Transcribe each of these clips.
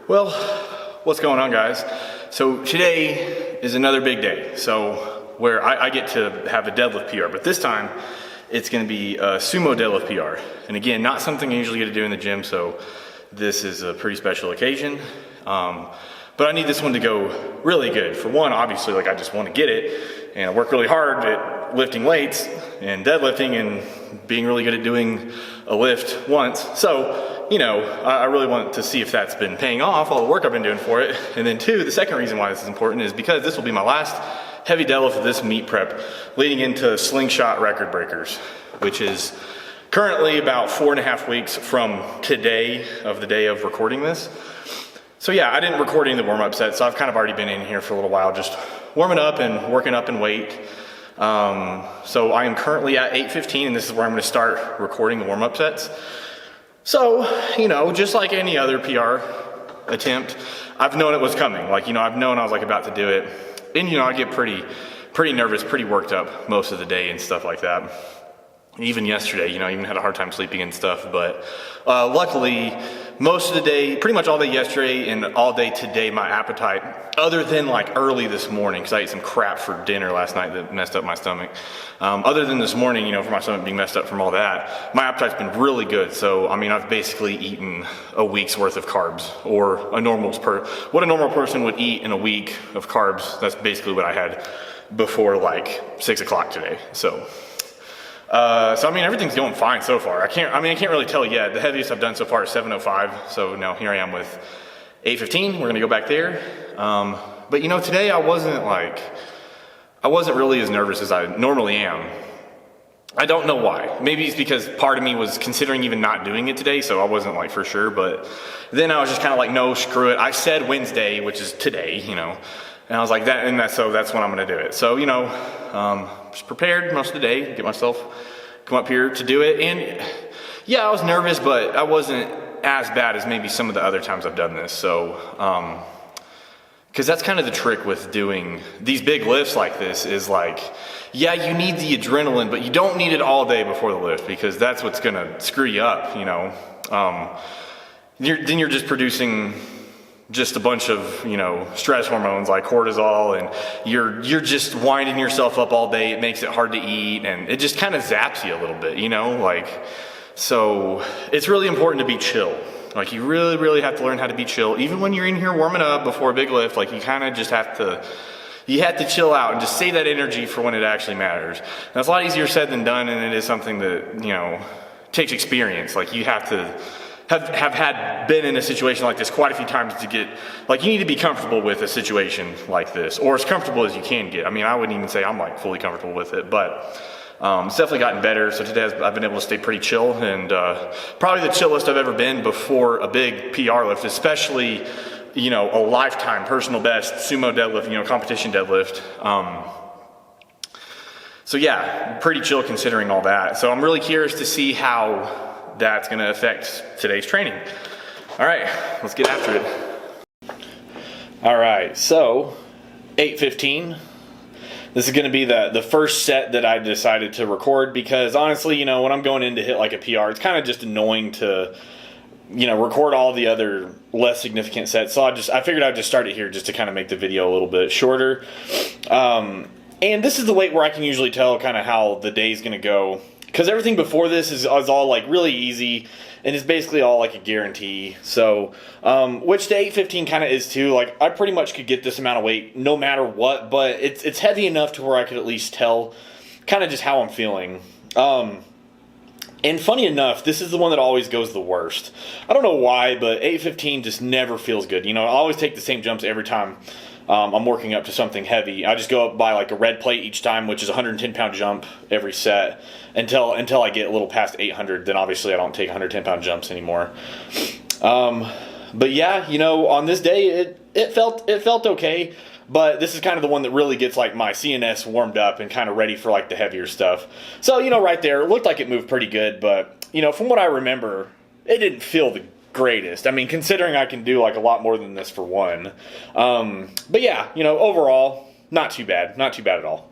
Well, what's going on, guys? So today is another big day. So where I get to have a deadlift PR, but this time it's gonna be a sumo deadlift PR. And again, not something I usually get to do in the gym, so this is a pretty special occasion. But I need this one to go really good. For one, obviously, like I just wanna get it, and I work really hard at lifting weights and deadlifting and being really good at doing a lift once. So, you know, I really want to see if that's been paying off, all the work I've been doing for it. And then two, the second reason why this is important is because this will be my last heavy deadlift of this meet prep leading into slingshot record breakers, which is currently about 4.5 weeks from today of the day of recording this. So yeah, I didn't record any of the warm-up sets, so I've kind of already been in here for a little while, just warming up and working up in weight. So I am currently at 8:15, and this is where I'm gonna start recording the warm-up sets. So, you know, just like any other PR attempt, I've known it was coming. Like, you know, I've known I was like about to do it. And, you know, I get pretty nervous, pretty worked up most of the day and stuff like that. Even yesterday, you know, I even had a hard time sleeping and stuff. But luckily, most of the day, pretty much all day yesterday and all day today, my appetite, other than like early this morning, because I ate some crap for dinner last night that messed up my stomach. Other than this morning, you know, for my stomach being messed up from all that, my appetite's been really good. So, I mean, I've basically eaten a week's worth of carbs, or what a normal person would eat in a week of carbs. That's basically what I had before like 6 o'clock today. So I mean, everything's going fine so far. I can't really tell yet. The heaviest I've done so far is 705. So now here I am with 815. We're gonna go back there. But you know, today I wasn't really as nervous as I normally am. I don't know why. Maybe it's because part of me was considering even not doing it today, so I wasn't like for sure. But then I was just kind of like, no, screw it. I said Wednesday, which is today, you know. And I was like, so that's when I'm gonna do it. So, you know, just prepared most of the day, get myself, come up here to do it. And yeah, I was nervous, but I wasn't as bad as maybe some of the other times I've done this. So, cause that's kind of the trick with doing these big lifts like this is like, yeah, you need the adrenaline, but you don't need it all day before the lift because that's what's gonna screw you up, you know. Then you're just producing just a bunch of, you know, stress hormones like cortisol, and you're just winding yourself up all day. It makes it hard to eat, and it just kind of zaps you a little bit, you know, like, so it's really important to be chill. Like, you really have to learn how to be chill. Even when you're in here warming up before a big lift, like, you kind of just have to chill out and just save that energy for when it actually matters. Now, it's a lot easier said than done, and it is something that, you know, takes experience. Like, you have to have been in a situation like this quite a few times to get, like, you need to be comfortable with a situation like this, or as comfortable as you can get. I mean, I wouldn't even say I'm like fully comfortable with it, but it's definitely gotten better. So today I've been able to stay pretty chill, and probably the chillest I've ever been before a big PR lift, especially, you know, a lifetime personal best sumo deadlift, you know, competition deadlift. So yeah, pretty chill considering all that. So I'm really curious to see how that's gonna affect today's training. All right, let's get after it. All right, so 8:15. This is gonna be the first set that I decided to record because honestly, you know, when I'm going in to hit like a PR, it's kind of just annoying to, you know, record all the other less significant sets. So I figured I'd just start it here just to kind of make the video a little bit shorter. And this is the weight where I can usually tell kind of how the day's gonna go, because everything before this is all like really easy, and it's basically all like a guarantee. So, which the 815 kind of is too. Like, I pretty much could get this amount of weight no matter what, but it's heavy enough to where I could at least tell kind of just how I'm feeling. And funny enough, this is the one that always goes the worst. I don't know why, but 815 just never feels good. You know, I always take the same jumps every time I'm working up to something heavy. I just go up by like a red plate each time, which is a 110-pound jump every set until I get a little past 800. Then obviously I don't take 110-pound jumps anymore. But yeah, you know, on this day it felt okay. But this is kind of the one that really gets like my CNS warmed up and kind of ready for like the heavier stuff. So, you know, right there, it looked like it moved pretty good, but you know, from what I remember, it didn't feel the greatest. I mean, considering I can do like a lot more than this for one. But yeah, you know, overall, not too bad at all.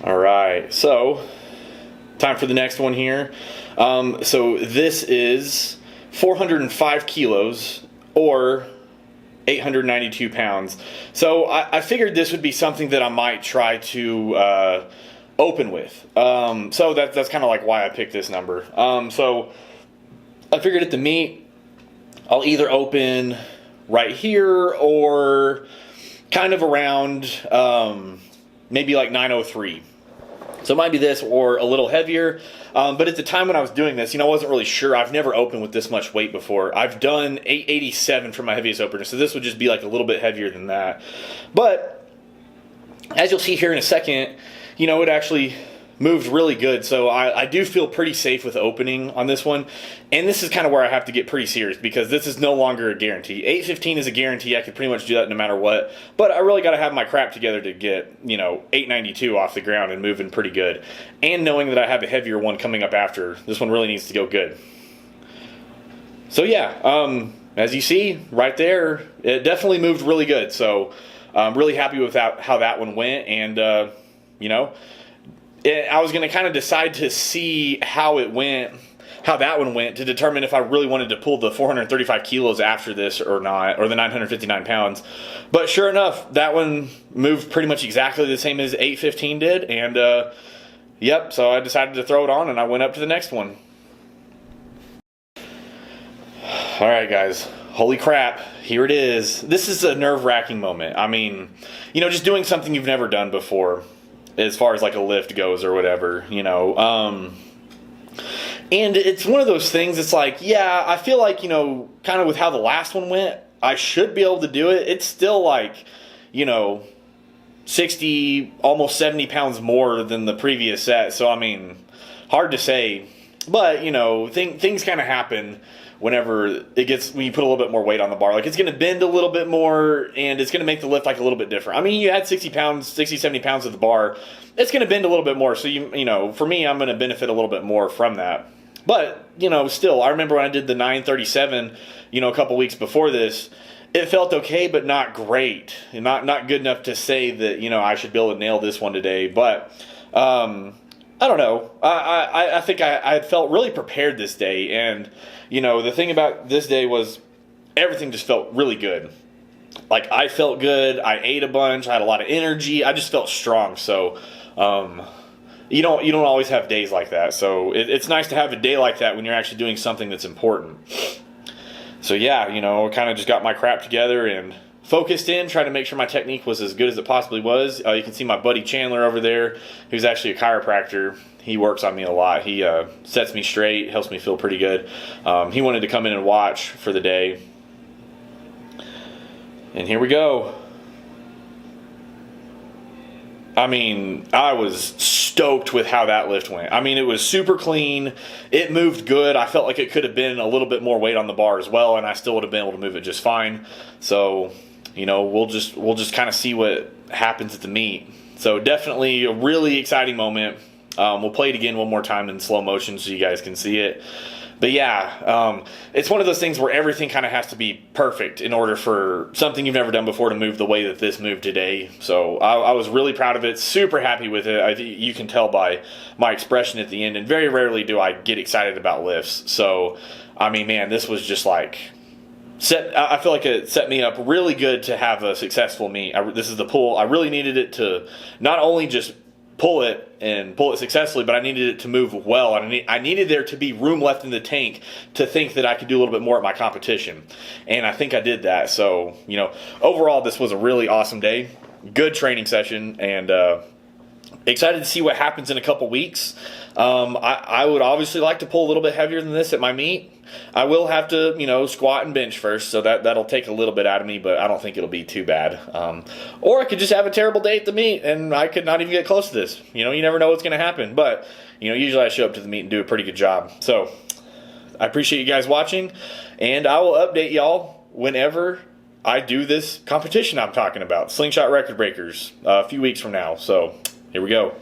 All right, so time for the next one here. So this is 405 kilos or 892 pounds. So I figured this would be something that I might try to open with. So that's kind of like why I picked this number. So I figured at the meet, I'll either open right here or kind of around maybe like 903. So it might be this or a little heavier. But at the time when I was doing this, I wasn't really sure. I've never opened with this much weight before. I've done 887 for my heaviest opener, so this would just be like a little bit heavier than that. But as you'll see here in a second, it actually moved really good. So I do feel pretty safe with opening on this one. And this is kind of where I have to get pretty serious because this is no longer a guarantee. 815 is a guarantee. I could pretty much do that no matter what. But I really got to have my crap together to get, 892 off the ground and moving pretty good. And knowing that I have a heavier one coming up after, this one really needs to go good. So yeah, as you see right there, it definitely moved really good. So I'm really happy with how that one went. And, I was going to kind of decide to see how that one went to determine if I really wanted to pull the 435 kilos after this or not, or the 959 pounds. But sure enough, that one moved pretty much exactly the same as 815 did. And, yep, so I decided to throw it on and I went up to the next one. All right, guys. Holy crap. Here it is. This is a nerve-wracking moment. I mean, just doing something you've never done before, as far as like a lift goes or whatever, and it's one of those things. It's like, yeah, I feel like, kind of with how the last one went, I should be able to do it. It's still like, 60, almost 70 pounds more than the previous set. So, I mean, hard to say, but, things kind of happen whenever when you put a little bit more weight on the bar. Like, it's going to bend a little bit more, and it's going to make the lift like a little bit different. I mean, you add 60, 70 pounds of the bar, it's going to bend a little bit more. So, for me, I'm going to benefit a little bit more from that. But, still, I remember when I did the 937, a couple weeks before this, it felt okay, but not great. Not good enough to say that, I should be able to nail this one today. But, I don't know. I think I felt really prepared this day. And, the thing about this day was everything just felt really good. Like, I felt good. I ate a bunch. I had a lot of energy. I just felt strong. So, you don't always have days like that. So it's nice to have a day like that when you're actually doing something that's important. So yeah, I kind of just got my crap together and focused in, trying to make sure my technique was as good as it possibly was. You can see my buddy Chandler over there, who's actually a chiropractor. He works on me a lot. He sets me straight, helps me feel pretty good. He wanted to come in and watch for the day. And here we go. I mean, I was stoked with how that lift went. I mean, it was super clean. It moved good. I felt like it could have been a little bit more weight on the bar as well, and I still would have been able to move it just fine. So, we'll just kind of see what happens at the meet. So definitely a really exciting moment. We'll play it again one more time in slow motion so you guys can see it. But yeah, it's one of those things where everything kind of has to be perfect in order for something you've never done before to move the way that this moved today. So I was really proud of it, super happy with it. You can tell by my expression at the end, and very rarely do I get excited about lifts. So, I mean, man, this was just like, I feel like it set me up really good to have a successful meet. This is the pull. I really needed it to not only just pull it successfully, but I needed it to move well. And I needed there to be room left in the tank to think that I could do a little bit more at my competition. And I think I did that. So, overall, this was a really awesome day. Good training session, and excited to see what happens in a couple weeks. I would obviously like to pull a little bit heavier than this at my meet. I will have to, squat and bench first, so that'll take a little bit out of me, but I don't think it'll be too bad. Or I could just have a terrible day at the meet, and I could not even get close to this. You never know what's going to happen, but, usually I show up to the meet and do a pretty good job. So, I appreciate you guys watching, and I will update y'all whenever I do this competition I'm talking about, Slingshot Record Breakers, a few weeks from now. So, here we go.